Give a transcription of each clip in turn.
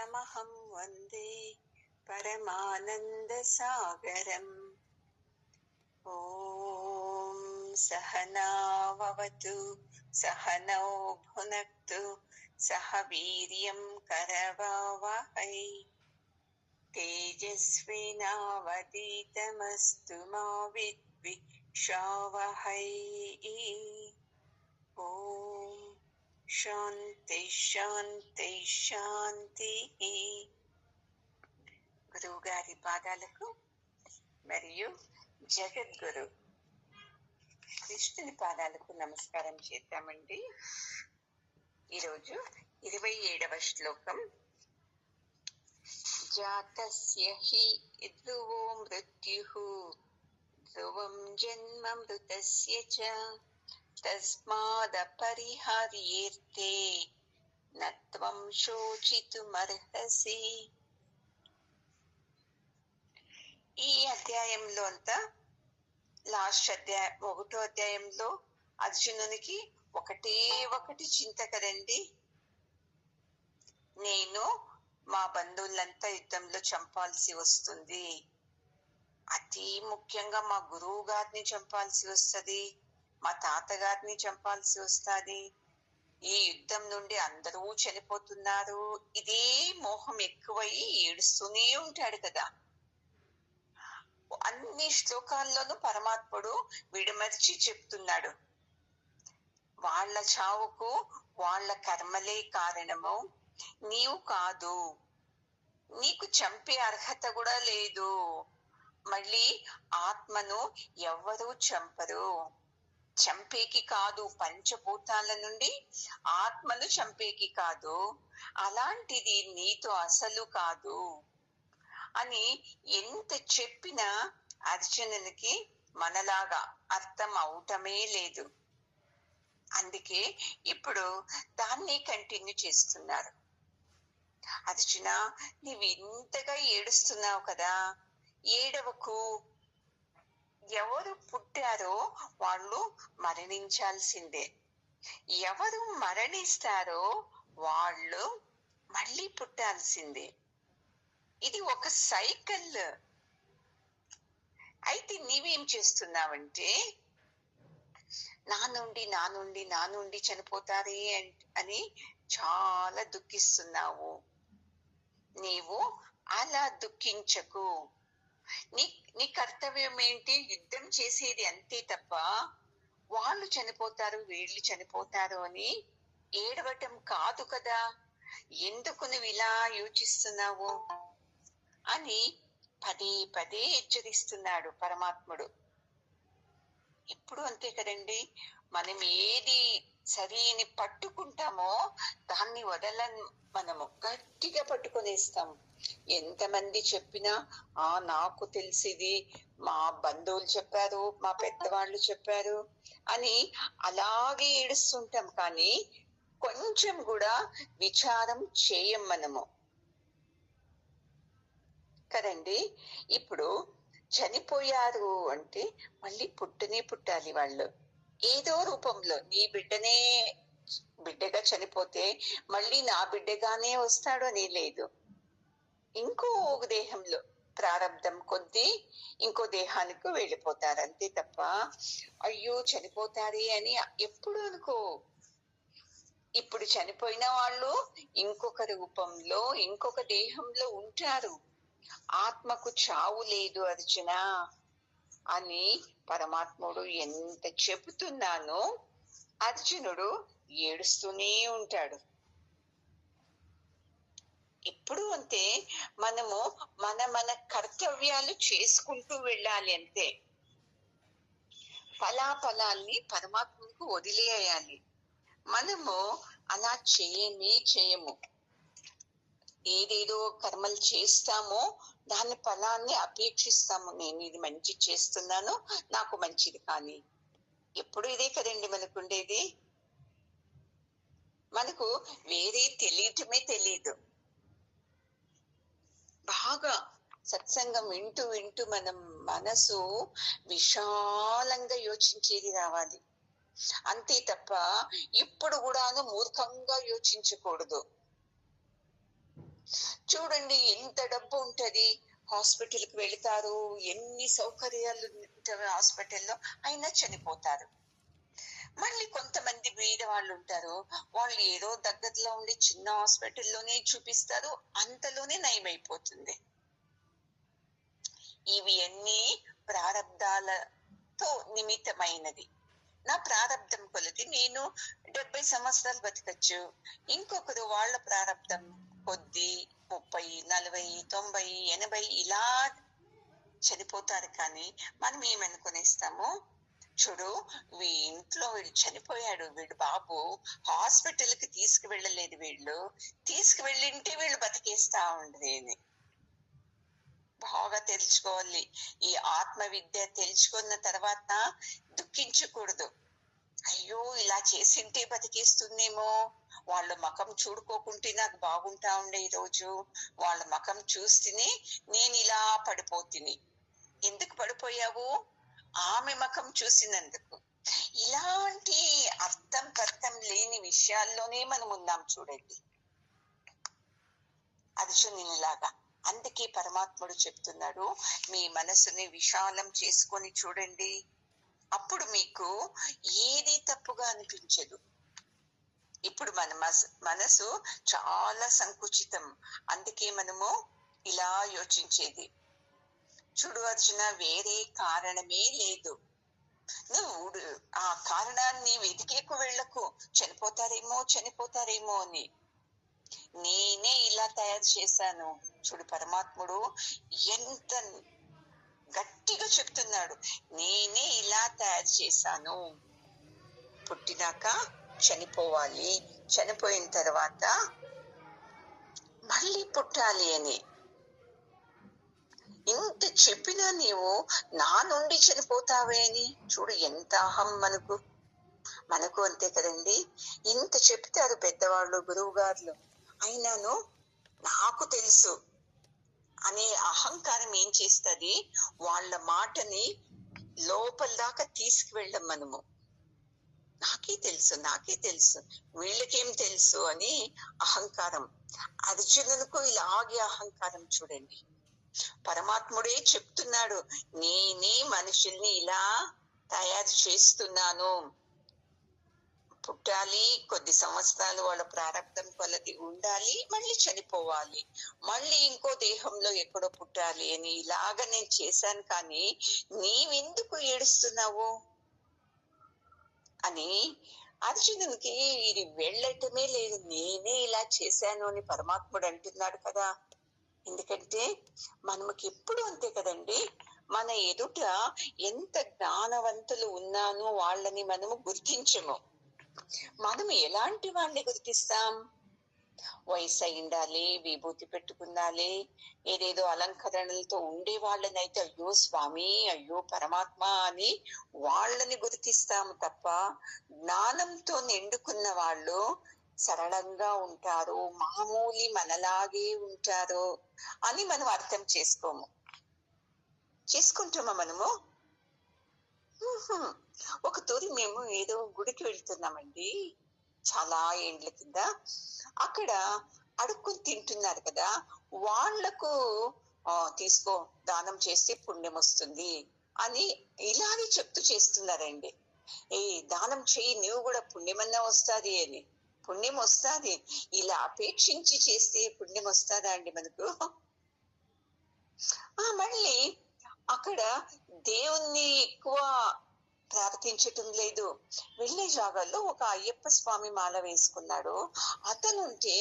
కృష్ణమహం వందే పరమానందసాగరం. ఓం సహనావవతు సహనౌ భునక్తు సహ వీర్యం కరవావహై తేజస్వినావధీతమస్తు మా విద్విషావహై. ఓం శాంతి శాంతి శాంతి. గురువు గారి పాదాలకు మరియు జగద్గురు కృష్ణుని పాదాలకు నమస్కారం చేద్దామండి. ఈరోజు 27వ శ్లోకం. జాతస్య హి ధ్రువో మృత్యుః ధ్రువం జన్మ మృతస్య చ తస్మాదపరిహార్యేర్తే నత్వం శోచితుమర్హసి. ఈ అధ్యాయంలో అంతా లాస్ట్ అధ్యాయం 1వ అధ్యాయంలో అర్జునునికి ఒకటి చింత కదండి. నేను మా బంధువులంతా యుద్ధంలో చంపాల్సి వస్తుంది, అతి ముఖ్యంగా మా గురువు గారిని చంపాల్సి వస్తుంది, మా తాతగారిని చంపాల్సి వస్తుంది, ఈ యుద్ధం నుండి అందరూ చనిపోతున్నారు. ఇదే మోహం ఎక్కువయ్యి ఏడుస్తూనే ఉంటాడు కదా. అన్ని శ్లోకాల్లోనూ పరమాత్ముడు విడమర్చి చెప్తున్నాడు, వాళ్ళ చావుకు వాళ్ళ కర్మలే కారణము, నీవు కాదు, నీకు చంపే అర్హత కూడా లేదు. మళ్ళీ ఆత్మను ఎవ్వరూ చంపరు, చంపేకి కాదు, పంచభూతాల నుండి ఆత్మను చంపేకి కాదు, అలాంటిది నీతో అసలు కాదు అని ఎంత చెప్పినా అర్జునునికి మనలాగా అర్థం అవటమే లేదు. అందుకే ఇప్పుడు దాన్ని కంటిన్యూ చేస్తున్నారు. అర్జున, నీవు ఇంతగా ఏడుస్తున్నావు కదా, ఏడవకు. ఎవరు పుట్టారో వాళ్ళు మరణించాల్సిందే, ఎవరు మరణిస్తారో వాళ్ళు మళ్ళీ పుట్టాల్సిందే. ఇది ఒక సైకిల్. అయితే నీవేం చేస్తున్నావంటే నా నుండి చనిపోతారే అని చాలా దుఃఖిస్తున్నావు. నీవు అలా దుఃఖించకు. నీ కర్తవ్యం ఏంటి? యుద్ధం చేసేది అంతే తప్ప వాళ్ళు చనిపోతారు వీళ్ళు చనిపోతారు అని ఏడవటం కాదు కదా. ఎందుకు నువ్వు ఇలా యోచిస్తున్నావు అని పదే పదే హెచ్చరిస్తున్నాడు పరమాత్ముడు. ఎప్పుడు అంతే కదండి, మనం ఏది సరి అని పట్టుకుంటామో దాన్ని మనము గట్టిగా పట్టుకొనేస్తాం. ఎంతమంది చెప్పినా నాకు తెలిసింది, మా బంధువులు చెప్పారు, మా పెద్దవాళ్ళు చెప్పారు అని అలాగే ఏడుస్తుంటాం. కానీ కొంచెం కూడా విచారం చేయం మనము కదండి. ఇప్పుడు చనిపోయారు అంటే మళ్ళీ పుట్టాలి వాళ్ళు ఏదో రూపంలో. నీ బిడ్డగా చనిపోతే మళ్ళీ నా బిడ్డగానే వస్తాడు అని లేదు. ఇంకో దేహంలో ప్రారంధం కొద్దీ ఇంకో దేహానికి వెళ్ళిపోతారు అంతే తప్ప అయ్యో చనిపోతారే అని ఎప్పుడు అనుకో. ఇప్పుడు చనిపోయిన వాళ్ళు ఇంకొక రూపంలో ఇంకొక దేహంలో ఉంటారు. ఆత్మకు చావు లేదు అర్జున అని పరమాత్ముడు ఎంత చెబుతున్నానో అర్జునుడు ఏడుస్తూనే ఉంటాడు. ఎప్పుడు అంతే, మనము మన కర్తవ్యాలు చేసుకుంటూ వెళ్ళాలి అంతే. ఫలాల్ని పరమాత్మకు వదిలేయాలి. మనము అలా చేయము. ఏదేదో కర్మలు చేస్తామో దాని ఫలాన్ని అపేక్షిస్తాము. నేను ఇది మంచి చేస్తున్నాను, నాకు మంచిది. కానీ ఎప్పుడు ఇదే కదండి మనకుండేది. మనకు వేరే తెలియటమే తెలీదు. బాగా సత్సంగం వింటూ మనం మనసు విశాలంగా యోచించేది రావాలి అంతే తప్ప ఇప్పుడు కూడాను మూర్ఖంగా యోచించకూడదు. చూడండి ఎంత డబ్బు ఉంటది, హాస్పిటల్కి వెళతారు, ఎన్ని సౌకర్యాలు ఉంటాయి హాస్పిటల్లో, అయినా చనిపోతారు. మళ్ళీ కొంతమంది బీద వాళ్ళు ఉంటారు, వాళ్ళు ఏదో దగ్గరలో ఉండి చిన్న హాస్పిటల్లోనే చూపిస్తారు, అంతలోనే నయమైపోతుంది. ఇవి అన్ని ప్రారంధాలతో నిమిత్తమైనది. నా ప్రారంధం కొలది నేను 70 సంవత్సరాలు బతకచ్చు, ఇంకొకరు వాళ్ళ ప్రారంధం కొద్ది 30, 40, 90, 80 ఇలా చనిపోతారు. కానీ మనం ఏమనుకునేస్తాము, చూడు ఇంట్లో వీడు చనిపోయాడు, వీడు బాబు హాస్పిటల్కి తీసుకువెళ్ళలేదు, వీళ్ళు తీసుకువెళ్ళింటే వీళ్ళు బతికేస్తా ఉండేది. బాగా తెలుసుకోవాలి. ఈ ఆత్మ విద్య తెలుసుకున్న తర్వాత దుఃఖించకూడదు. అయ్యో ఇలా చేసింటే బతికేస్తుందేమో, వాళ్ళ ముఖం చూడుకోకుంటే నాకు బాగుంటా ఉండే ఈ రోజు, వాళ్ళ ముఖం చూస్తేనే నేను ఇలా పడిపోతిని. ఎందుకు పడిపోయావు? ఆమె ముఖం చూసినందుకు. ఇలాంటి అర్థం లేని విషయాల్లోనే మనం ఉన్నాం చూడండి, అర్జునునిలాగా. అందుకే పరమాత్ముడు చెప్తున్నాడు, మీ మనసుని విశాలం చేసుకొని చూడండి, అప్పుడు మీకు ఏది తప్పుగా అనిపించదు. ఇప్పుడు మన మనసు చాలా సంకుచితం, అందుకే మనము ఇలా యోచించేది. చూడు అర్జున, వేరే కారణమే లేదు. నువ్వు ఆ కారణాన్ని వెతికేకు వెళ్ళకు, చనిపోతారేమో అని. నేనే ఇలా తయారు చేశాను. చూడు పరమాత్ముడు ఎంత గట్టిగా చెప్తున్నాడు, నేనే ఇలా తయారు చేశాను. పుట్టినాక చనిపోవాలి, చనిపోయిన తర్వాత మళ్ళీ పుట్టాలి అని. ఇంత చెప్పినా నీవు నా నుండి చనిపోతావే అని. చూడు ఎంత అహం మనకు అంతే కదండి. ఇంత చెప్తారు పెద్దవాళ్ళు, గురువు గారులు, అయినాను నాకు తెలుసు అనే అహంకారం ఏం చేస్తుంది, వాళ్ళ మాటని లోపల దాకా తీసుకువెళ్ళం మనము. నాకే తెలుసు వీళ్ళకేం తెలుసు అని అహంకారం. అర్జునులకు ఇలాగే అహంకారం చూడండి. పరమాత్ముడే చెప్తున్నాడు, నేనే మనుషుల్ని ఇలా తయారు చేస్తున్నాను. పుట్టాలి, కొద్ది సంవత్సరాలు వాళ్ళ ప్రారంభం కొలది ఉండాలి, మళ్ళీ చనిపోవాలి, మళ్ళీ ఇంకో దేహంలో ఎక్కడో పుట్టాలి అని ఇలాగ నేను చేశాను. కానీ నీవెందుకు ఏడుస్తున్నావు అని అర్జునునికి ఇది వెళ్ళటమే లేదు. నేనే ఇలా చేశాను అని పరమాత్ముడు అంటున్నాడు కదా. ఎందుకంటే మనకి ఎప్పుడు అంతే కదండి, మన ఎదుట ఎంత జ్ఞానవంతులు ఉన్నానో వాళ్ళని మనము గుర్తించము. మనం ఎలాంటి వాళ్ళని గుర్తిస్తాం? వయసు అయి ఉండాలి, విభూతి పెట్టుకుండాలి, ఏదేదో అలంకరణలతో ఉండే వాళ్ళనైతే అయ్యో స్వామి, అయ్యో పరమాత్మ అని వాళ్ళని గుర్తిస్తాము తప్ప, జ్ఞానంతో నిండుకున్న వాళ్ళు సరళంగా ఉంటారు, మామూలు మనలాగే ఉంటారు అని మనం అర్థం చేసుకుంటామా మనము? ఒక తూరి మేము ఏదో గుడికి వెళ్తున్నామండి, చాలా ఏండ్ల కింద. అక్కడ అడుక్కుని తింటున్నారు కదా, వాళ్లకు తీసుకో, దానం చేస్తే పుణ్యం వస్తుంది అని ఇలానే చెప్తూ చేస్తున్నారండి. దానం చెయ్యి, నువ్వు కూడా పుణ్యమన్నా వస్తుంది అని. పుణ్యం వస్తుంది, ఇలా అపేక్షించి చేస్తే పుణ్యం వస్తుందా అండి మనకు? మళ్ళీ అక్కడ దేవుణ్ణి ఎక్కువ ప్రార్థించటం లేదు. వెళ్ళే జాగాల్లో ఒక అయ్యప్ప స్వామి మాల వేసుకున్నాడు, అతనుంటే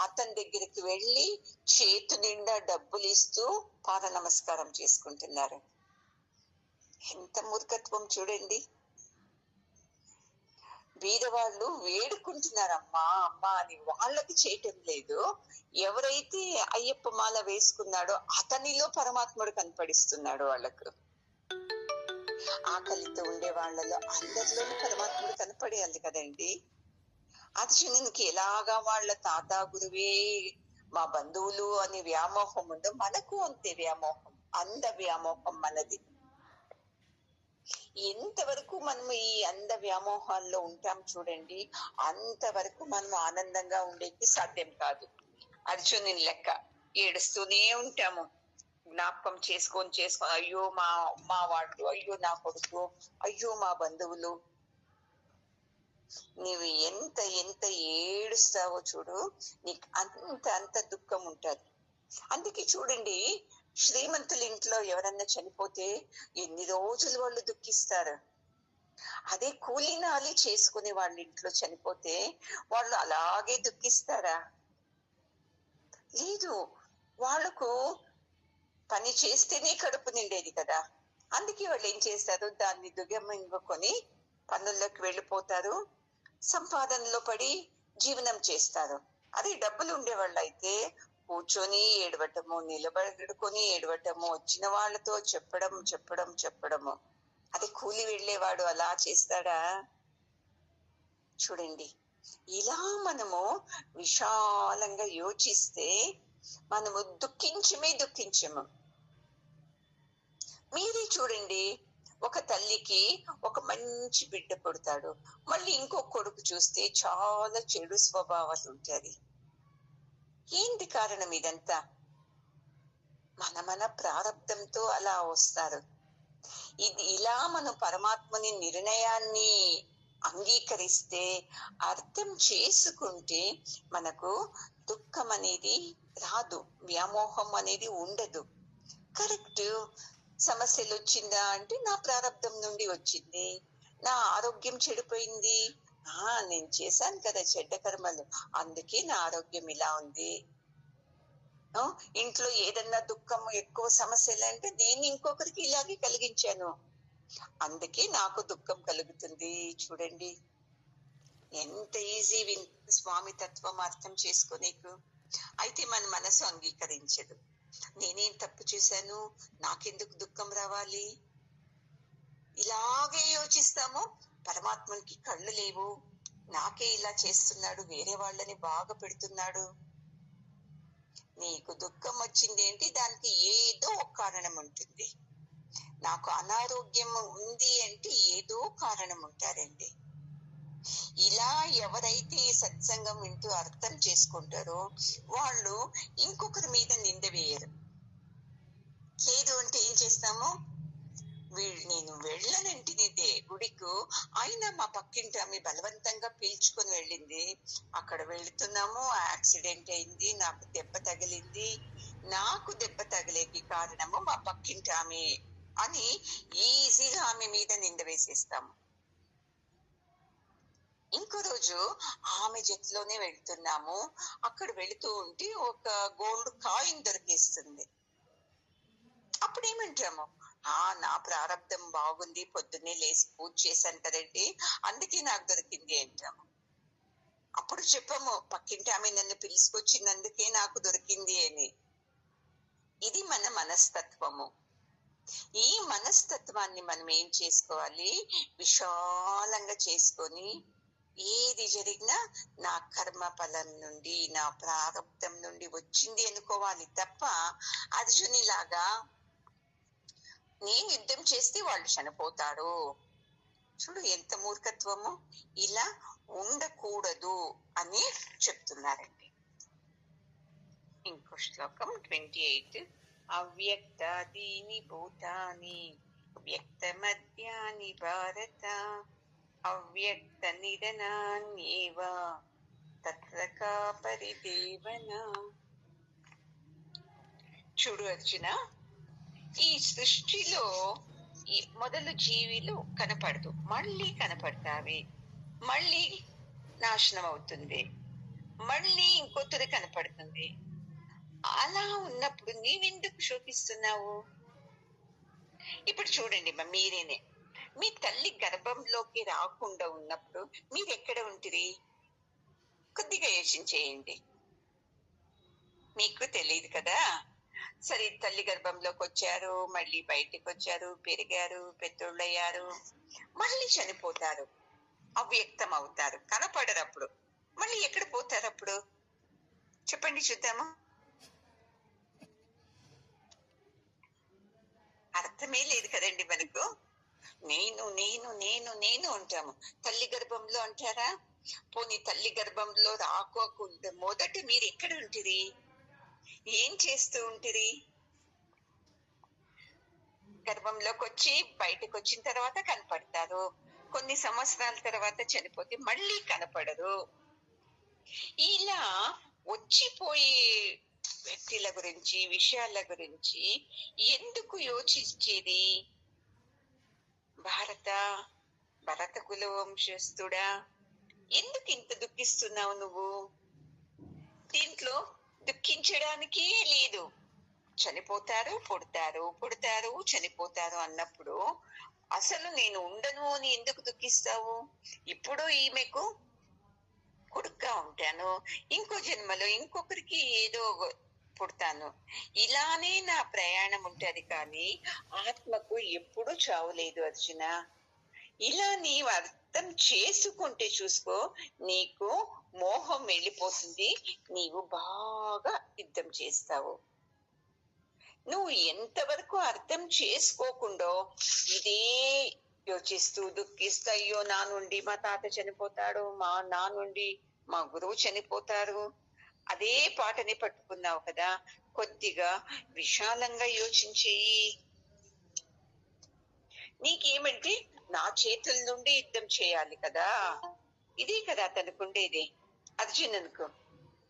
అతని దగ్గరికి వెళ్ళి చేతు నిండా డబ్బులు ఇస్తూ పాద నమస్కారం చేసుకుంటున్నారు. ఎంత మూర్ఖత్వం చూడండి. బీదవాళ్ళు వేడుకుంటున్నారు అమ్మా అని, వాళ్ళకి చేయటం లేదు. ఎవరైతే అయ్యప్ప మాల వేసుకున్నాడో అతనిలో పరమాత్ముడు కనపడిస్తున్నాడు వాళ్ళకు. ఆకలితో ఉండే వాళ్ళలో అందరిలోనూ పరమాత్ముడు కనపడేయాలి కదండి. అర్జునునికి ఎలాగా వాళ్ళ తాత గురువే మా బంధువులు అని వ్యామోహం ఉందో, మనకు అంతే వ్యామోహం, అంధ వ్యామోహం మనది. ఎంతవరకు మనం ఈ అంధ వ్యామోహాల్లో ఉంటాం చూడండి, అంతవరకు మనం ఆనందంగా ఉండేది సాధ్యం కాదు. అర్జునుని లెక్క ఏడుస్తూనే ఉంటాము. జ్ఞాపకం చేసుకొని అయ్యో మా మా వాళ్ళు, అయ్యో నా కొడుకు, అయ్యో మా బంధువులు. నీవు ఎంత ఎంత ఏడుస్తావో చూడు, నీకు అంత అంత దుఃఖం ఉంటుంది. అందుకే చూడండి, శ్రీమంతుల ఇంట్లో ఎవరన్నా చనిపోతే ఎన్ని రోజులు వాళ్ళు దుఃఖిస్తారు. అదే కూలినాలి చేసుకునే వాళ్ళ ఇంట్లో చనిపోతే వాళ్ళు అలాగే దుఃఖిస్తారా? లేదు. వాళ్ళకు పని చేస్తేనే కడుపు నిండేది కదా. అందుకే వాళ్ళు ఏం చేస్తారు, దాన్ని దుగమింగుకొని పనుల్లోకి వెళ్ళిపోతారు, సంపాదనలో పడి జీవనం చేస్తారు. అదే డబ్బులు ఉండేవాళ్ళు అయితే కూర్చొని ఏడవటము, నిలబడుకొని ఏడవటము, వచ్చిన వాళ్ళతో చెప్పడము. అదే కూలి వెళ్ళేవాడు అలా చేస్తాడా? చూడండి, ఇలా మనము విశాలంగా యోచిస్తే మనము దుఃఖించము. మీరే చూడండి, ఒక తల్లికి ఒక మంచి బిడ్డ పుడతాడు, మళ్ళీ ఇంకో కొడుకు చూస్తే చాలా చెడు స్వభావాలు ఉంటాయి. ఏంటి కారణం? ఇదంతా మన ప్రారంధంతో అలా వస్తారు. ఇది ఇలా మనం పరమాత్మని నిర్ణయాన్ని అంగీకరిస్తే, అర్థం చేసుకుంటే మనకు దుఃఖం అనేది రాదు, వ్యామోహం అనేది ఉండదు. కరెక్ట్. సమస్యలు వచ్చిందా అంటే నా ప్రారంధం నుండి వచ్చింది. నా ఆరోగ్యం చెడిపోయింది, నేను చేశాను కదా చెడ్డ కర్మలు, అందుకే నా ఆరోగ్యం ఇలా ఉంది. ఇంట్లో ఏదన్నా దుఃఖం ఎక్కువ సమస్యలు అంటే నేను ఇంకొకరికి ఇలాగే కలిగించాను, అందుకే నాకు దుఃఖం కలుగుతుంది. చూడండి ఎంత ఈజీ స్వామి తత్వం అర్థం చేసుకోనీకు. అయితే మన మనసు అంగీకరించదు. నేనేం తప్పు చేశాను, నాకెందుకు దుఃఖం రావాలి? ఇలాగే యోచిస్తాము. పరమాత్మనికి కళ్ళు లేవు, నాకే ఇలా చేస్తున్నాడు, వేరే వాళ్ళని బాగా పెడుతున్నాడు. నీకు దుఃఖం వచ్చింది ఏంటి? దానికి ఏదో ఒక కారణం ఉంటుంది. నాకు అనారోగ్యం ఉంది అంటే ఏదో కారణం ఉంటారండి. ఇలా ఎవరైతే ఈ సత్సంగం వింటూ అర్థం చేసుకుంటారో వాళ్ళు ఇంకొకరి మీద నింద వేయరు. లేదు అంటే ఏం చేస్తాము, నేను వెళ్ళనంటే గుడికు, అయినా మా పక్కింటి ఆమె బలవంతంగా పీల్చుకొని వెళ్ళింది, అక్కడ వెళుతున్నాము, యాక్సిడెంట్ అయింది, నాకు దెబ్బ తగిలింది, నాకు దెబ్బ తగిలేకి కారణము మా పక్కింటి ఆమె అని ఈజీగా ఆమె మీద నింద వేసేస్తాము. ఇంకో రోజు ఆమె జట్టులోనే వెళ్తున్నాము, అక్కడ వెళుతూ ఉంటే ఒక గోల్డ్ కాయిన్ దొరికేస్తుంది. అప్పుడేమంటాము, నా ప్రారంధం బాగుంది, పొద్దున్నే లేచి పూజ చేశాను కదండి, అందుకే నాకు దొరికింది అంటాము. అప్పుడు చెప్పము, పక్కింటి ఆమె నన్ను పిలుచుకొచ్చినందుకే నాకు దొరికింది అని. ఇది మన మనస్తత్వము. ఈ మనస్తత్వాన్ని మనం ఏం చేసుకోవాలి, విశాలంగా చేసుకొని ఏది జరిగినా నా కర్మ ఫలం నుండి, నా ప్రారంధం నుండి వచ్చింది అనుకోవాలి తప్ప అర్జునిలాగా నేను యుద్ధం చేస్తే వాళ్ళు చనిపోతారు. చూడు ఎంత మూర్ఖత్వము, ఇలా ఉండకూడదు అని చెప్తున్నారండి. ఇంకో శ్లోకం 28. అవ్యక్తాదీని భూతాని వ్యక్త మధ్యాని భారత అవ్యక్త నిధనాన్యేవ తత్ర కా పరిదేవన. చూడు అర్జున, ఈ సృష్టిలో ఈ మొదలు జీవిలు కనపడదు, మళ్ళీ కనపడతావి, మళ్ళీ నాశనం అవుతుంది, మళ్ళీ ఇంకొత్తది కనపడుతుంది. అలా ఉన్నప్పుడు నీవెందుకు శోకిస్తున్నావు? ఇప్పుడు చూడండి, మీరేనే మీ తల్లి గర్భంలోకి రాకుండా ఉన్నప్పుడు మీరెక్కడ ఉంటుంది? కొద్దిగా యోచించేయండి. మీకు తెలియదు కదా. సరే, తల్లి గర్భంలోకి వచ్చారు, మళ్ళీ బయటికి వచ్చారు, పెరిగారు, పెద్దోళ్ళయ్యారు, మళ్ళీ చనిపోతారు, అవ్యక్తం అవుతారు, కనపడరు. అప్పుడు మళ్ళీ ఎక్కడ పోతారు? అప్పుడు చెప్పండి చూద్దాము. అర్థమే లేదు కదండి మనకు. నేను నేను నేను నేను అంటాము. తల్లి గర్భంలో అంటారా, పోనీ తల్లి గర్భంలో రాకోకుండా మొదట మీరు ఎక్కడ ఉంటిరి, ఏం చేస్తూ ఉంటిరి? గర్భంలోకి వచ్చి బయటకు వచ్చిన తర్వాత కనపడతారు, కొన్ని సంవత్సరాల తర్వాత చనిపోతే మళ్ళీ కనపడరు. ఇలా వచ్చిపోయే వ్యక్తుల గురించి, విషయాల గురించి ఎందుకు యోచించేది? భరత కుల వంశస్థుడా, ఎందుకు ఇంత దుఃఖిస్తున్నావు నువ్వు? దీంట్లో దుఃఖించడానికి లేదు. చనిపోతారు, పుడతారు, చనిపోతారు అన్నప్పుడు అసలు నేను ఉండను అని ఎందుకు దుఃఖిస్తావు? ఇప్పుడు ఈమెకు కొడుకుగా ఉంటాను, ఇంకో జన్మలో ఇంకొకరికి ఏదో పుడతాను, ఇలానే నా ప్రయాణం ఉంటది, కానీ ఆత్మకు ఎప్పుడు చావు లేదు అర్జున. ఇలా నీవు అర్థం చేసుకుంటే చూసుకో, నీకు మోహం వెళ్ళిపోతుంది, నీవు బాగా యుద్ధం చేస్తావు. నువ్వు ఎంతవరకు అర్థం చేసుకోకుండా ఇదే యోచిస్తూ దుఃఖిస్తూ, అయ్యో నా నుండి మా తాత చనిపోతాడు, నా నుండి మా గురువు చనిపోతారు, అదే పాటని పట్టుకున్నావు కదా. కొద్దిగా విశాలంగా యోచించేయి. నీకేమంటే నా చేతుల నుండి యుద్ధం చేయాలి కదా, ఇదే కదా తనకుండేది అర్జునునికి.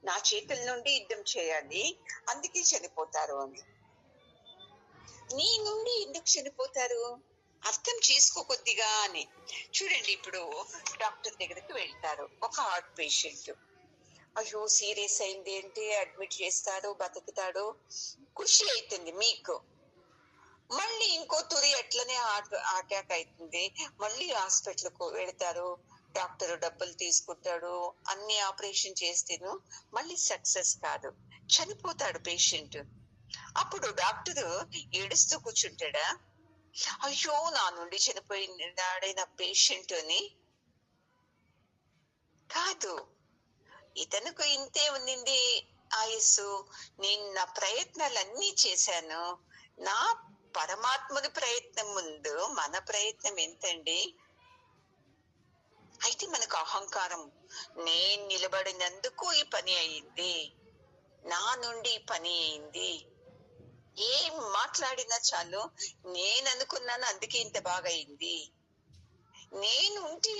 నా చేతుల నుండి యుద్ధం చేయాలి, అందుకే చనిపోతారు అని. నీ నుండి ఎందుకు చనిపోతారు అర్థం చేసుకో కొద్దిగా అని. చూడండి, ఇప్పుడు డాక్టర్ దగ్గరికి వెళ్తారు, ఒక హార్ట్ పేషెంట్. అయ్యో సీరియస్ అయింది అంటే అడ్మిట్ చేస్తారు, బతుకుతాడు, ఖుషి అవుతుంది మీకు. మళ్ళీ ఇంకో తురి అట్లనే అటాక్ అవుతుంది, మళ్ళీ హాస్పిటల్ కు వెళ్తారు, డాక్టర్ డబ్బులు తీసుకుంటాడు, అన్ని ఆపరేషన్ చేస్తేను మళ్ళీ సక్సెస్ కాదు, చనిపోతాడు పేషెంట్. అప్పుడు డాక్టర్ ఏడుస్తూ కూర్చుంటాడా? అయ్యో నా నుండి చనిపోయినాడైన పేషెంట్ అని కాదు. ఇతనుకు ఇంతే ఉన్నింది ఆయుస్సు, నేను నా ప్రయత్నాలన్నీ చేశాను. నా పరమాత్ముడి ప్రయత్నం ముందు మన ప్రయత్నం ఎంతండి? అయితే మనకు అహంకారం, నేను నిలబడినందుకు ఈ పని అయింది, నా నుండి ఈ పని అయింది, ఏం మాట్లాడినా చాలు నేను అనుకున్నాను అందుకే ఇంత బాగా అయింది, నేను ఉంటే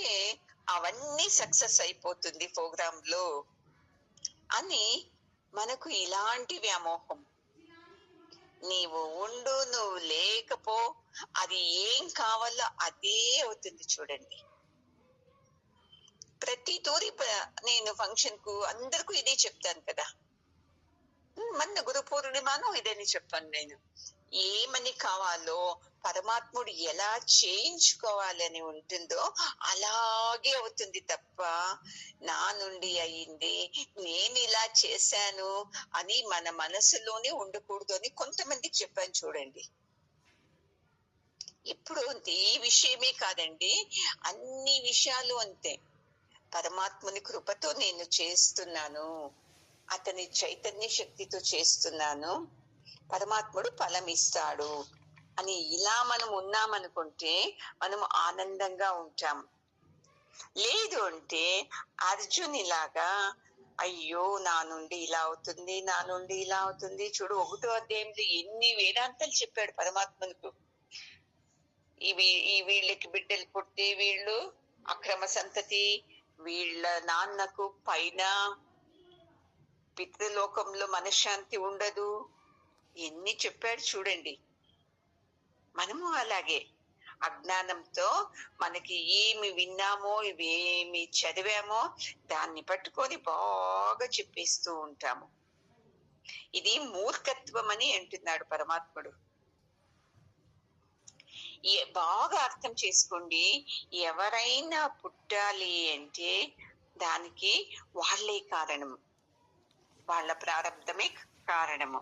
అవన్నీ సక్సెస్ అయిపోతుంది ప్రోగ్రామ్ లో అని మనకు ఇలాంటి వ్యామోహం. నీవు ఉండు, నువ్వు లేకపో, అది ఏం కావాలో అదే అవుతుంది. చూడండి, ప్రతి తూరి నేను ఫంక్షన్ కు అందరికీ ఇదే చెప్తాను కదా, మొన్న గురు పూర్ణిమను ఇదని చెప్పాను నేను. ఏమని కావాలో పరమాత్ముడు ఎలా చేయించుకోవాలని ఉంటుందో అలాగే అవుతుంది తప్ప, నా నుండి అయింది, నేను ఇలా చేశాను అని మన మనసులోనే ఉండకూడదు అని కొంతమందికి చెప్పాను. చూడండి, ఇప్పుడు ఈ విషయమే కాదండి, అన్ని విషయాలు అంతే. పరమాత్ముని కృపతో నేను చేస్తున్నాను, అతని చైతన్య శక్తితో చేస్తున్నాను, పరమాత్ముడు ఫలం ఇస్తాడు అని ఇలా మనం ఉన్నామనుకుంటే మనం ఆనందంగా ఉంటాం. లేదు అంటే అర్జునిలాగా అయ్యో నా నుండి ఇలా అవుతుంది, నా నుండి ఇలా అవుతుంది. చూడు, 1వ అధ్యాయంలో ఎన్ని వేదాంతాలు చెప్పాడు పరమాత్మకు. వీళ్ళకి బిడ్డలు పుట్టే వీళ్ళు అక్రమ సంతతి, వీళ్ళ నాన్నకు పైన పితృలోకంలో మనశ్శాంతి ఉండదు, ఎన్ని చెప్పాడు చూడండి. మనము అలాగే అజ్ఞానంతో మనకి ఏమి విన్నామో, ఇవేమి చదివామో దాన్ని పట్టుకొని బాగా చెప్పేస్తూ ఉంటాము. ఇది మూర్ఖత్వం అని అంటున్నాడు పరమాత్ముడు. బాగా అర్థం చేసుకోండి, ఎవరైనా పుట్టాలి అంటే దానికి వాళ్ళే కారణం, వాళ్ళ ప్రారంధమే కారణము.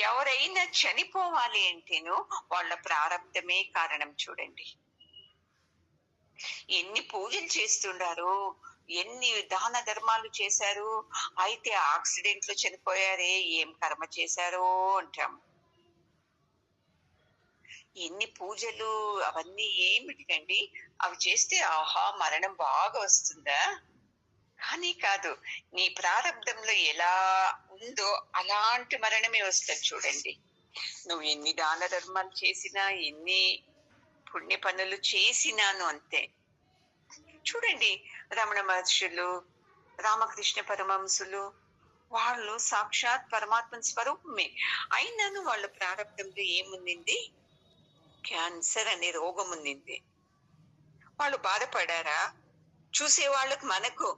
ఎవరైనా చనిపోవాలి అంటేను వాళ్ళ ప్రారంధమే కారణం. చూడండి, ఎన్ని పూజలు చేస్తుండారు, ఎన్ని దాన ధర్మాలు చేశారు, అయితే యాక్సిడెంట్ లో చనిపోయారే, ఏం కర్మ చేశారో అంటాము. ఎన్ని పూజలు అవన్నీ ఏమిటికండి? అవి చేస్తే ఆహా మరణం బాగా వస్తుందా? కానీ కాదు, నీ ప్రారంధంలో ఎలా ఉందో అలాంటి మరణమే వస్తుంది చూడండి. నువ్వు ఎన్ని దాన ధర్మాలు చేసినా, ఎన్ని పుణ్య పనులు చేసినాను అంతే. చూడండి, రమణ మహర్షులు, రామకృష్ణ పరమహంసులు, వాళ్ళు సాక్షాత్ పరమాత్మ స్వరూపమే. అయినాను వాళ్ళ ప్రారంభంలో ఏముంది? క్యాన్సర్ అనే రోగం ఉంది. వాళ్ళు బాధపడారా? చూసే వాళ్ళకు మనకు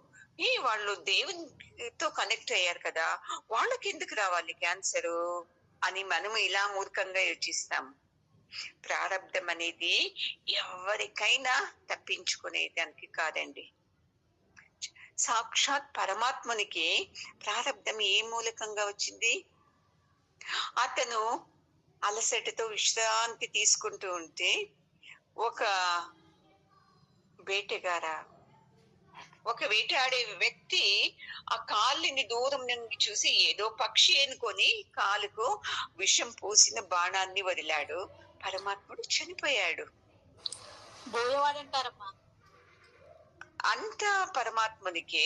వాళ్ళు దేవునితో కనెక్ట్ అయ్యారు కదా, వాళ్ళకి ఎందుకు రావాలి క్యాన్సరు అని మనం ఇలా మూర్ఖంగా యోచిస్తాం. ప్రారంధం అనేది ఎవరికైనా తప్పించుకునేదానికి కాదండి. సాక్షాత్ పరమాత్మునికి ప్రారంధం ఏ మూలకంగా వచ్చింది? అతను అలసటతో విశ్రాంతి తీసుకుంటూ ఉంటే ఒక వేటాడే వ్యక్తి ఆ కాళ్ళని దూరం నుండి చూసి ఏదో పక్షి అనుకొని కాలుకు విషం పూసిన బాణాన్ని వదిలాడు. పరమాత్ముడు చనిపోయాడు. బోయవాడంటారమ్మా. అంత పరమాత్మునికే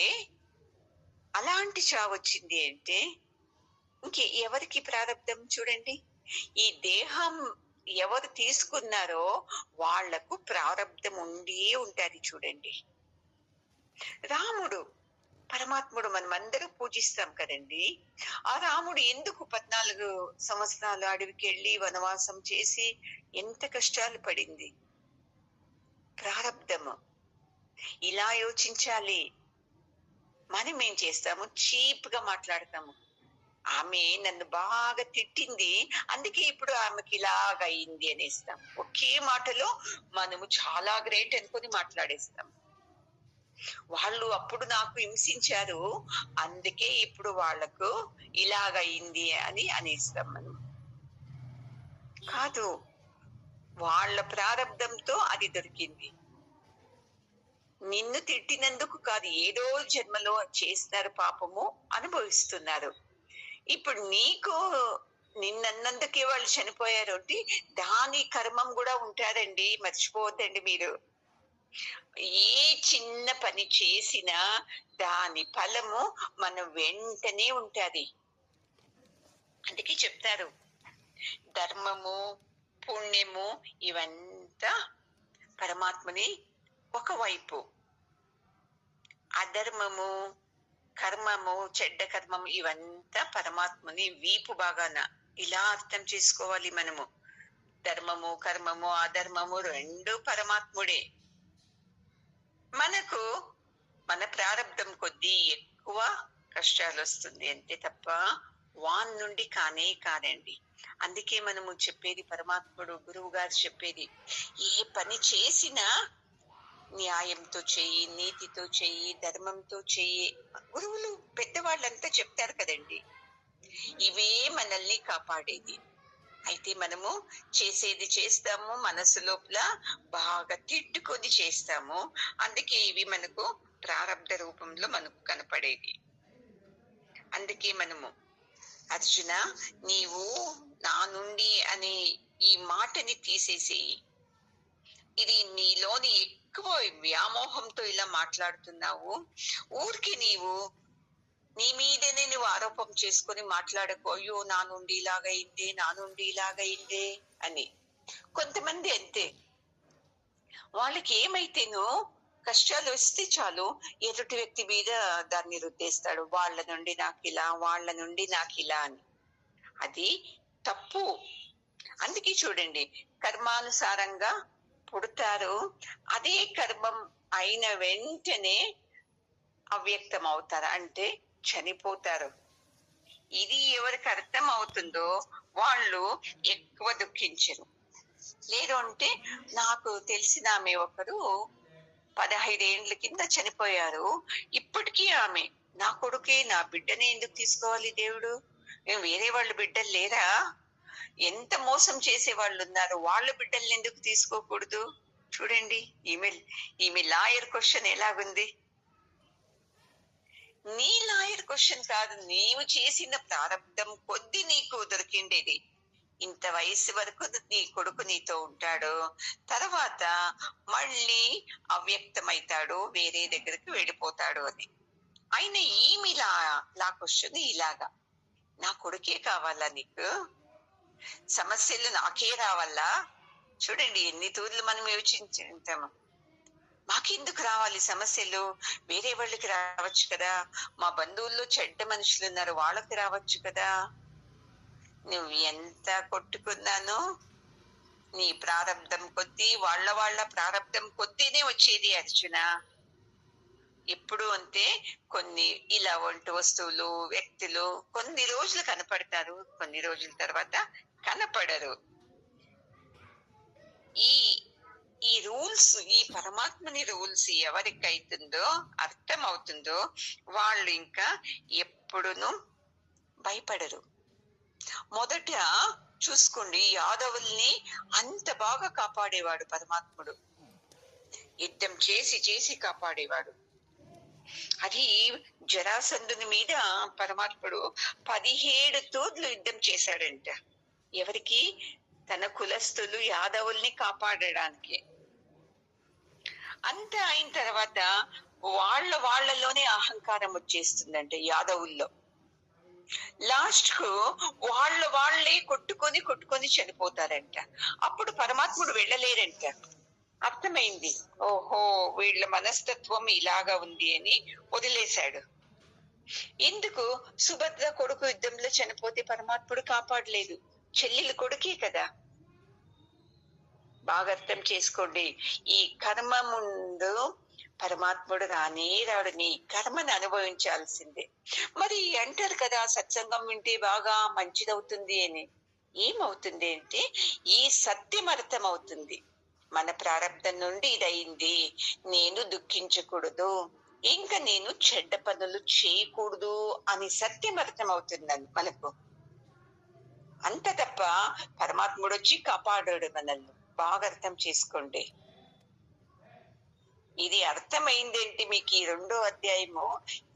అలాంటి చావొచ్చింది అంటే ఇంకే ఎవరికి ప్రారంధం? చూడండి, ఈ దేహం ఎవరు తీసుకున్నారో వాళ్లకు ప్రారంధం ఉండి ఉంటది. చూడండి, రాముడు పరమాత్ముడు మనమందరూ పూజిస్తాం కదండి. ఆ రాముడు ఎందుకు 14 సంవత్సరాలు అడవికి వెళ్ళి వనవాసం చేసి ఎంత కష్టాలు పడింది? ప్రారంధము. ఇలా యోచించాలి. మనం ఏం చేస్తాము? చీప్ గా మాట్లాడతాము. ఆమె నన్ను బాగా తిట్టింది, అందుకే ఇప్పుడు ఆమెకి ఇలాగ అయింది అనేస్తాం. ఒకే మాటలో మనము చాలా గ్రేట్ అనుకొని మాట్లాడేస్తాం. వాళ్ళు అప్పుడు నాకు హింసించారు, అందుకే ఇప్పుడు వాళ్లకు ఇలాగ అయింది అని అనేస్తాం మనం. కాదు, వాళ్ళ ప్రారంధంతో అది దొరికింది. నిన్ను తిట్టినందుకు కాదు, ఏదో జన్మలో చేస్తున్నారు పాపము, అనుభవిస్తున్నారు. ఇప్పుడు నీకు నిన్నన్నందుకే వాళ్ళు చనిపోయారు అంటే దాని కర్మం కూడా ఉంటారండి, మర్చిపోవద్దండి మీరు. ఏ చిన్న పని చేసినా దాని ఫలము మనం వెంటనే ఉంటది. అందుకే చెప్తారు, ధర్మము పుణ్యము ఇవంతా పరమాత్మని ఒకవైపు, అధర్మము కర్మము చెడ్డ కర్మము ఇవంతా పరమాత్మని వీపు భాగాన. ఇలా అర్థం చేసుకోవాలి మనము. ధర్మము కర్మము అధర్మము రెండు పరమాత్ముడే. మనకు మన ప్రారంధం కొద్దీ ఎక్కువ కష్టాలు వస్తుంది అంతే తప్ప వాన్ నుండి కాదండి. అందుకే మనము చెప్పేది, పరమాత్ముడు గురువు గారు చెప్పేది, ఏ పని చేసినా న్యాయంతో చెయ్యి, నీతితో చెయ్యి, ధర్మంతో చెయ్యి. గురువులు పెద్దవాళ్ళంతా చెప్తారు కదండి, ఇవే మనల్ని కాపాడేది. అయితే మనము చేసేది చేస్తాము, మనసు లోపల బాగా తిట్టుకొని చేస్తాము. అందుకే ఇవి మనకు ప్రారంధ రూపంలో మనకు కనపడేది. అందుకే మనము, అర్జున నీవు నా నుండి అనే ఈ మాటని తీసేసేయి. ఇది నీలోని ఎక్కువ వ్యామోహంతో ఇలా మాట్లాడుతున్నావు. ఊరికి నీవు నీ మీదనే నువ్వు ఆరోపం చేసుకొని మాట్లాడకు, అయ్యో నా నుండి ఇలాగైందే అని. కొంతమంది అంతే, వాళ్ళకి ఏమైతేనో కష్టాలు వస్తే చాలు ఎదుటి వ్యక్తి మీద దాన్ని రుద్దేస్తాడు, వాళ్ళ నుండి నాకు ఇలా అని. అది తప్పు. అందుకే చూడండి, కర్మానుసారంగా పుడతారు, అదే కర్మం అయిన వెంటనే అవ్యక్తం అవుతారు, అంటే చనిపోతారు. ఇది ఎవరికి అర్థం అవుతుందో వాళ్ళు ఎక్కువ దుఃఖించరు. లేదు అంటే, నాకు తెలిసిన ఆమె ఒకరు 15 ఏండ్ల కింద చనిపోయారు. ఇప్పటికీ ఆమె, నా కొడుకే, నా బిడ్డనే ఎందుకు తీసుకోవాలి దేవుడు, వేరే వాళ్ళ బిడ్డలు లేరా? ఎంత మోసం చేసే వాళ్ళు ఉన్నారు, వాళ్ళ బిడ్డల్ని ఎందుకు తీసుకోకూడదు? చూడండి, ఈమె లాయర్ క్వశ్చన్ ఎలాగుంది. నీ లాయర్ క్వశ్చన్ కాదు, నీవు చేసిన ప్రారంధం కొద్ది నీకు దొరికిండేది. ఇంత వయసు వరకు నీ కొడుకు నీతో ఉంటాడు, తర్వాత మళ్ళీ అవ్యక్తమైతాడు, వేరే దగ్గరికి వెళ్ళిపోతాడు అని. ఆయన ఏమి లాక్కొస్తుంది ఇలాగా, నా కొడుకే కావాలా నీకు, సమస్యలు నాకే రావాలా? చూడండి ఎన్ని తూర్లు మనం యోచించుంటాము. మాకెందుకు రావాలి సమస్యలు, వేరే వాళ్ళకి రావచ్చు కదా, మా బంధువుల్లో చెడ్డ మనుషులు ఉన్నారు వాళ్ళకి రావచ్చు కదా. నువ్వు ఎంత కొట్టుకున్నానో నీ ప్రారంధం కొద్దీ, వాళ్ళ ప్రారంధం కొద్దీనే వచ్చేది అర్జున. ఎప్పుడు అంటే కొన్ని ఇలా వంటి వస్తువులు, వ్యక్తులు కొన్ని రోజులు కనపడతారు, కొన్ని రోజుల తర్వాత కనపడరు. ఈ రూల్స్, ఈ పరమాత్మని రూల్స్ ఎవరికి అవుతుందో, అర్థం అవుతుందో వాళ్ళు ఇంకా ఎప్పుడును భయపడరు. మొదట చూసుకోండి, యాదవుల్ని అంత బాగా కాపాడేవాడు పరమాత్ముడు, యుద్ధం చేసి చేసి కాపాడేవాడు. అది జరాసంధుని మీద పరమాత్ముడు 17 తూర్లు యుద్ధం చేశాడంట. ఎవరికి? తన కులస్తులు యాదవుల్ని కాపాడడానికి. అంత అయిన తర్వాత వాళ్ళలోనే అహంకారం వచ్చేస్తుందంటే యాదవుల్లో. లాస్ట్ కు వాళ్ళే కొట్టుకొని చనిపోతారంట. అప్పుడు పరమాత్ముడు వెళ్ళలేరంట. అర్థమైంది, ఓహో వీళ్ళ మనస్తత్వం ఇలాగా ఉంది అని వదిలేశాడు. ఎందుకు? సుభద్ర కొడుకు యుద్ధంలో చనిపోతే పరమాత్ముడు కాపాడలేదు, చెల్లెలు కొడుకే కదా. బాగా అర్థం చేసుకోండి, ఈ కర్మ ముందు పరమాత్ముడు రాడు, నీ కర్మను అనుభవించాల్సిందే. మరి అంటారు కదా సత్సంగం వింటే బాగా మంచిదవుతుంది అని. ఏమవుతుంది అంటే ఈ సత్యం అర్థం అవుతుంది, మన ప్రారంభం నుండి ఇదయింది, నేను దుఃఖించకూడదు, ఇంకా నేను చెడ్డ పనులు చేయకూడదు అని సత్యం అర్థం అవుతుంది మనకు. అంత తప్ప పరమాత్ముడు వచ్చి కాపాడాడు మనల్ని. బాగా అర్థం చేసుకోండి. ఇది అర్థమైందేంటి మీకు ఈ 2వ అధ్యాయము,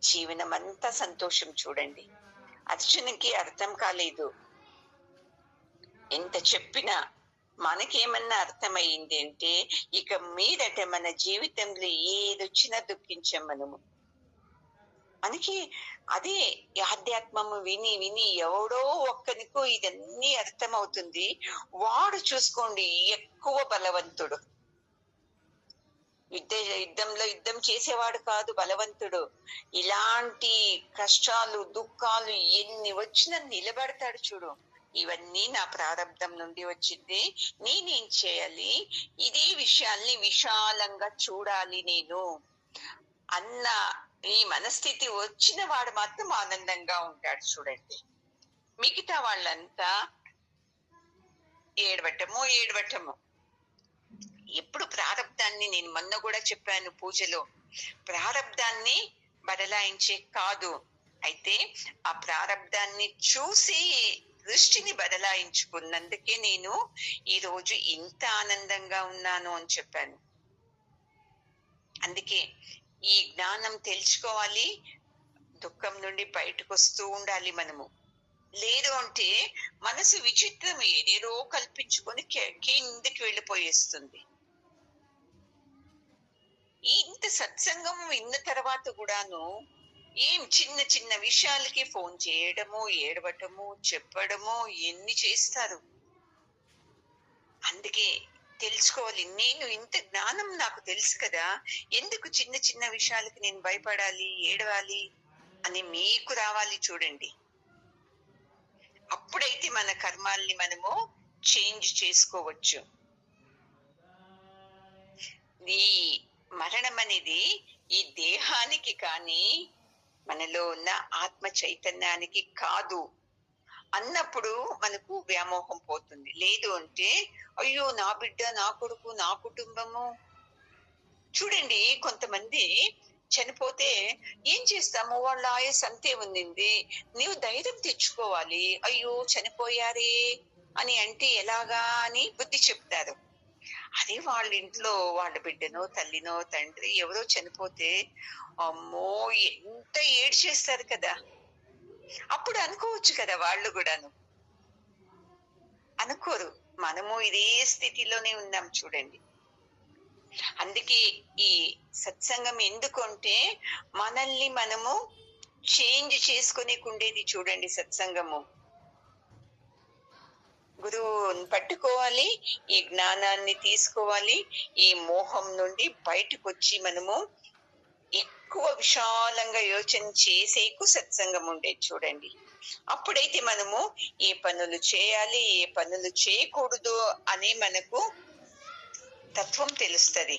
జీవనం అంతా సంతోషం. చూడండి, అర్జునునికి అర్థం కాలేదు, ఎంత చెప్పినా. మనకేమన్నా అర్థమైంది అంటే ఇక మీదట మన జీవితంలో ఏదొచ్చినా దుఃఖించాం మనము. మనకి అదే ఆధ్యాత్మము విని విని ఎవడో ఒక్కనికో ఇదన్నీ అర్థమవుతుంది. వాడు చూసుకోండి ఎక్కువ బలవంతుడు. యుద్ధంలో యుద్ధం చేసేవాడు కాదు బలవంతుడు. ఇలాంటి కష్టాలు దుఃఖాలు ఎన్ని వచ్చినా నిలబడతాడు. చూడు, ఇవన్నీ నా ప్రారంధం నుండి వచ్చింది, నేనేం చేయాలి, ఇదే విషయాల్ని విశాలంగా చూడాలి నేను అన్న ఈ మనస్థితి వచ్చిన వాడు మాత్రం ఆనందంగా ఉంటాడు. చూడండి, మిగతా వాళ్ళంతా ఏడవటము. ఎప్పుడు ప్రారంధాన్ని, నేను మొన్న కూడా చెప్పాను పూజలో, ప్రారంధాన్ని బదలాయించే కాదు, అయితే ఆ ప్రారంధాన్ని చూసి దృష్టిని బదలాయించుకున్నందుకే నేను ఈ రోజు ఇంత ఆనందంగా ఉన్నాను అని చెప్పాను. అందుకే ఈ జ్ఞానం తెలుసుకోవాలి, దుఃఖం నుండి బయటకు వస్తూ ఉండాలి మనము. లేదు అంటే మనసు విచిత్రం ఏదేదో కల్పించుకొని కిందకి వెళ్ళిపోయేస్తుంది. ఇంత సత్సంగం విన్న తర్వాత కూడాను ఏం చిన్న చిన్న విషయాలకి ఫోన్ చేయడము, ఏడవటము, చెప్పడము ఎన్ని చేస్తారు. అందుకే తెలుసుకోవాలి, నేను ఇంత జ్ఞానం నాకు తెలుసు కదా, ఎందుకు చిన్న చిన్న విషయాలకి నేను భయపడాలి, ఏడవాలి అని మీకు రావాలి. చూడండి, అప్పుడైతే మన కర్మాల్ని మనము చేంజ్ చేసుకోవచ్చు. ఈ మరణం అనేది ఈ దేహానికి కానీ మనలో ఉన్న ఆత్మ చైతన్యానికి కాదు అన్నప్పుడు మనకు వ్యామోహం పోతుంది. లేదు అంటే అయ్యో నా బిడ్డ, నా కొడుకు, నా కుటుంబము. చూడండి, కొంతమంది చనిపోతే ఏం చేస్తాము, వాళ్ళ ఆయుస్ అంతే ఉంది, నీవు ధైర్యం తెచ్చుకోవాలి, అయ్యో చనిపోయారే అని అంటే ఎలాగా అని బుద్ధి చెప్తారు. అదే వాళ్ళ ఇంట్లో వాళ్ళ బిడ్డనో, తల్లినో, తండ్రి ఎవరో చనిపోతే అమ్మో ఎంత ఏడ్చేస్తారు కదా. అప్పుడు అనుకోవచ్చు కదా, వాళ్ళు కూడాను అనుకోరు. మనము ఇదే స్థితిలోనే ఉన్నాం. చూడండి, అందుకే ఈ సత్సంగం ఎందుకంటే మనల్ని మనము చేంజ్ చేసుకునేకుండేది. చూడండి, సత్సంగము గురువుని పట్టుకోవాలి, ఈ జ్ఞానాన్ని తీసుకోవాలి, ఈ మోహం నుండి బయటకు వచ్చి మనము ఎక్కువ విశాలంగా యోచన చేసేకు సత్సంగం ఉండేది. చూడండి, అప్పుడైతే మనము ఏ పనులు చేయాలి, ఏ పనులు చేయకూడదు అని మనకు తత్వం తెలుస్తుంది.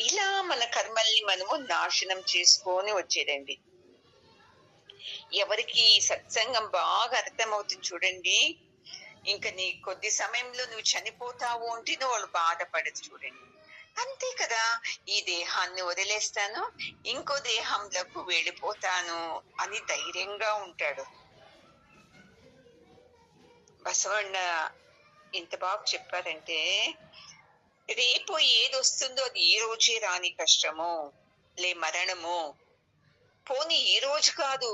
ఇలా మన కర్మల్ని మనము నాశనం చేసుకొని వచ్చేదండి. ఎవరికి సత్సంగం బాగా అర్థమవుతుంది చూడండి, ఇంకా నీ కొద్ది సమయంలో నువ్వు చనిపోతావు అంటే వాళ్ళు బాధపడదు. చూడండి, అంతే కదా, ఈ దేహాన్ని వదిలేస్తాను, ఇంకో దేహంలోకి వెళ్ళిపోతాను అని ధైర్యంగా ఉంటాడు. బసవಣ್ణ ఎంత బాగా చెప్పారంటే, రేపు ఏది వస్తుందో అది ఈ రోజే రాని కష్టము లే మరణము, పోనీ ఈ రోజు కాదు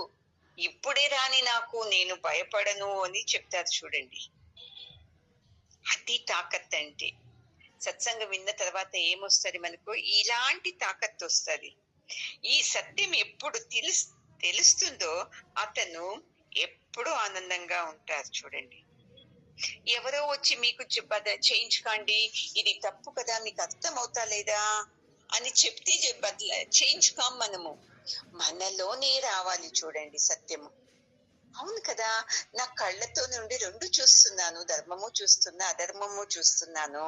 ఇప్పుడే రాని నాకు నేను భయపడను అని చెప్తారు. చూడండి, అది తాకత్ అంటే. సత్సంగం విన్న తర్వాత ఏమొస్తుంది మనకు? ఇలాంటి తాకత్ వస్తుంది. ఈ సత్యం ఎప్పుడు తెలుస్తుందో అతను ఎప్పుడు ఆనందంగా ఉంటారు. చూడండి, ఎవరో వచ్చి మీకు చేయించుకోండి, ఇది తప్పు కదా, మీకు అర్థం అవుతా లేదా అని చెప్తే చేంజ్ కాం మనము, మనలోనే రావాలి. చూడండి, సత్యము. అవును కదా, నా కళ్ళతో నుండి రెండు చూస్తున్నాను, ధర్మము చూస్తున్నా, అధర్మము చూస్తున్నాను.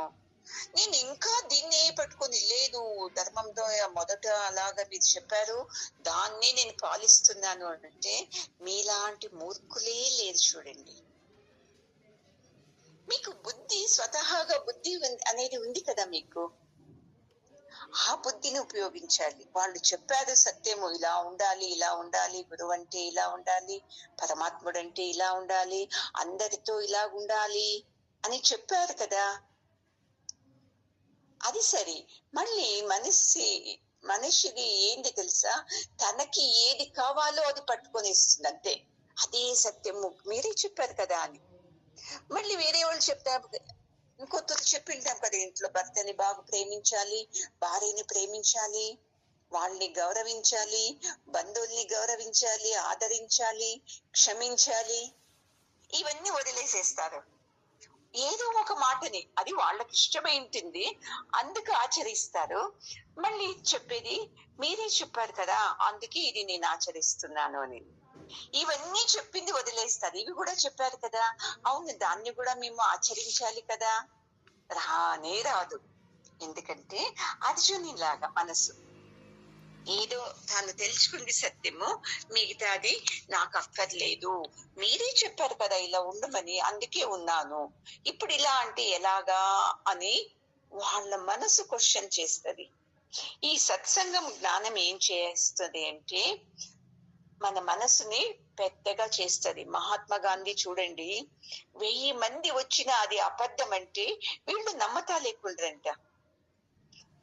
నేను ఇంకా దీన్నే పట్టుకొని లేదు, ధర్మంతో మొదట అలాగా మీరు చెప్పారు, దాన్నే నేను పాలిస్తున్నాను అంటే మీలాంటి మూర్ఖులే లేదు. చూడండి, మీకు బుద్ధి స్వతహాగా బుద్ధి అనేది ఉంది కదా మీకు, ఆ బుద్ధిని ఉపయోగించాలి. వాళ్ళు చెప్పారు సత్యము, ఇలా ఉండాలి, ఇలా ఉండాలి, గురువు అంటే ఇలా ఉండాలి, పరమాత్ముడు అంటే ఇలా ఉండాలి, అందరితో ఇలా ఉండాలి అని చెప్పారు కదా. అది సరి. మళ్ళీ మనిషిది ఏంది తెలుసా, తనకి ఏది కావాలో అది పట్టుకొని ఇస్తుంది, అంతే. అదే సత్యము, మీరే చెప్పారు కదా అని. మళ్ళీ వేరే వాళ్ళు చెప్తారు, ఇంకొకరు చెప్పింటాం కదా, ఇంట్లో భర్తని బాగా ప్రేమించాలి, భార్యని ప్రేమించాలి, వాళ్ళని గౌరవించాలి, బంధువుల్ని గౌరవించాలి, ఆదరించాలి, క్షమించాలి, ఇవన్నీ వదిలేసేస్తారు. ఏదో ఒక మాటని, అది వాళ్ళకి ఇష్టమైంటుంది, అందుకు ఆచరిస్తారు. మళ్ళీ చెప్పేది మీరే చెప్పారు కదా, అందుకే ఇది నేను ఆచరిస్తున్నాను అని. ఇవన్నీ చెప్పింది వదిలేస్తారు. ఇవి కూడా చెప్పారు కదా, అవును దాన్ని కూడా మేము ఆచరించాలి కదా, రానే రాదు. ఎందుకంటే అర్జునులాగా మనసు ఏదో తాను తెలుసుకుంది సత్యము, మిగతాది నాకు అక్కర్లేదు, మీరే చెప్పారు కదా ఇలా ఉండమని, అందుకే ఉన్నాను, ఇప్పుడు ఇలా అంటే ఎలాగా అని వాళ్ళ మనసు క్వశ్చన్ చేస్తుంది. ఈ సత్సంగం జ్ఞానం ఏం చేస్తుంది అంటే మన మనసుని పెద్దగా చేస్తుంది. మహాత్మా గాంధీ చూడండి, 1000 మంది వచ్చినా అది అబద్ధం అంటే వీళ్ళు నమ్మతా లేకుండ్రంట,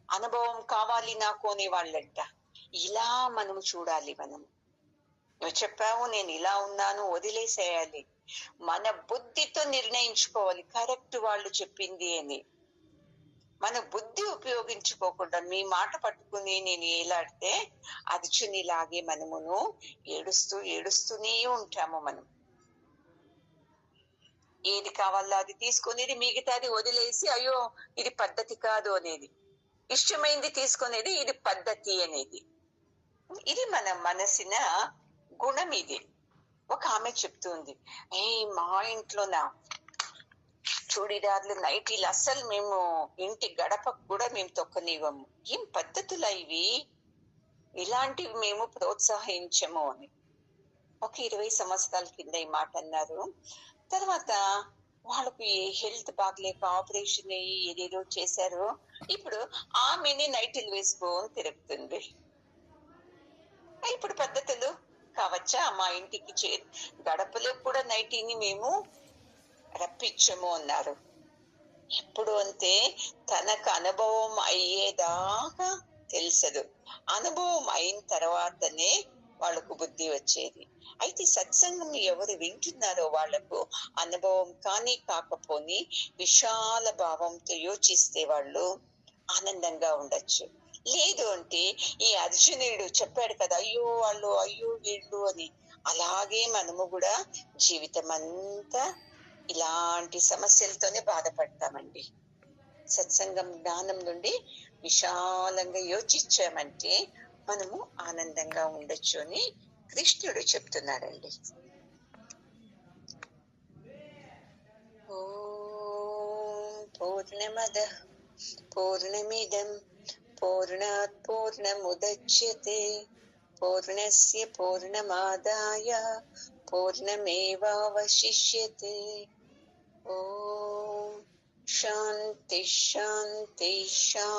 అనుభవం కావాలి నాకు అనే వాళ్ళంట. ఇలా మనము చూడాలి. నువ్వు చెప్పావు, నేను ఇలా ఉన్నాను, వదిలేసేయాలి. మన బుద్ధితో నిర్ణయించుకోవాలి కరెక్ట్ వాళ్ళు చెప్పింది అని. మన బుద్ధి ఉపయోగించుకోకుండా మీ మాట పట్టుకుని నేను ఏలాడితే అర్జునిలాగే మనమును ఏడుస్తూనే ఉంటాము. మనం ఏది కావాలో అది తీసుకునేది, మిగతాది వదిలేసి అయ్యో ఇది పద్ధతి కాదు అనేది, ఇష్టమైంది తీసుకునేది ఇది పద్ధతి అనేది. ఇది మన మనసిన గుణం. ఇది ఒక ఆమె చెప్తుంది, మా ఇంట్లోనా చూడిదార్లు, నైటీలు అస్సలు మేము ఇంటి గడపకు కూడా మేము తొక్కనివ్వము, ఏం పద్ధతులా ఇవి, ఇలాంటివి మేము ప్రోత్సహించము అని. ఒక 20 సంవత్సరాల కింద ఈ మాట అన్నారు. తర్వాత వాళ్ళకి హెల్త్ బాగలేక ఆపరేషన్ అయ్యి ఏదేదో చేశారు. ఇప్పుడు ఆమెని నైటీలు వేసుకొని తిరుగుతుంది. ఇప్పుడు పద్ధతులు కావచ్చా? మా ఇంటికి గడపలో కూడా నైటీని మేము రప్పించము అన్నారు. ఎప్పుడు అంతే, తనకు అనుభవం అయ్యేదాకా తెలుసదు, అనుభవం అయిన తర్వాతనే వాళ్ళకు బుద్ధి వచ్చేది. అయితే సత్సంగం ఎవరు వింటున్నారో వాళ్లకు అనుభవం కానీ కాకపోని విశాల భావంతో యోచిస్తే వాళ్ళు ఆనందంగా ఉండొచ్చు. లేదు అంటే ఈ అర్జునుడు చెప్పాడు కదా, అయ్యో వాళ్ళు, అయ్యో వీళ్ళు అని. అలాగే మనము కూడా జీవితం అంతా ఇలాంటి సమస్యలతోనే బాధపడతామండి. సత్సంగం జ్ఞానం నుండి విశాలంగా యోచించామంటే మనము ఆనందంగా ఉండొచ్చు అని కృష్ణుడు చెప్తున్నాడండి. ఓం పూర్ణమద పూర్ణమిదం పూర్ణాత్ పూర్ణముదచ్యతే పూర్ణస్య పూర్ణమాదాయ పూర్ణమేవావశిష్యతే. ఓం శాంతి శాంతి శాంతి.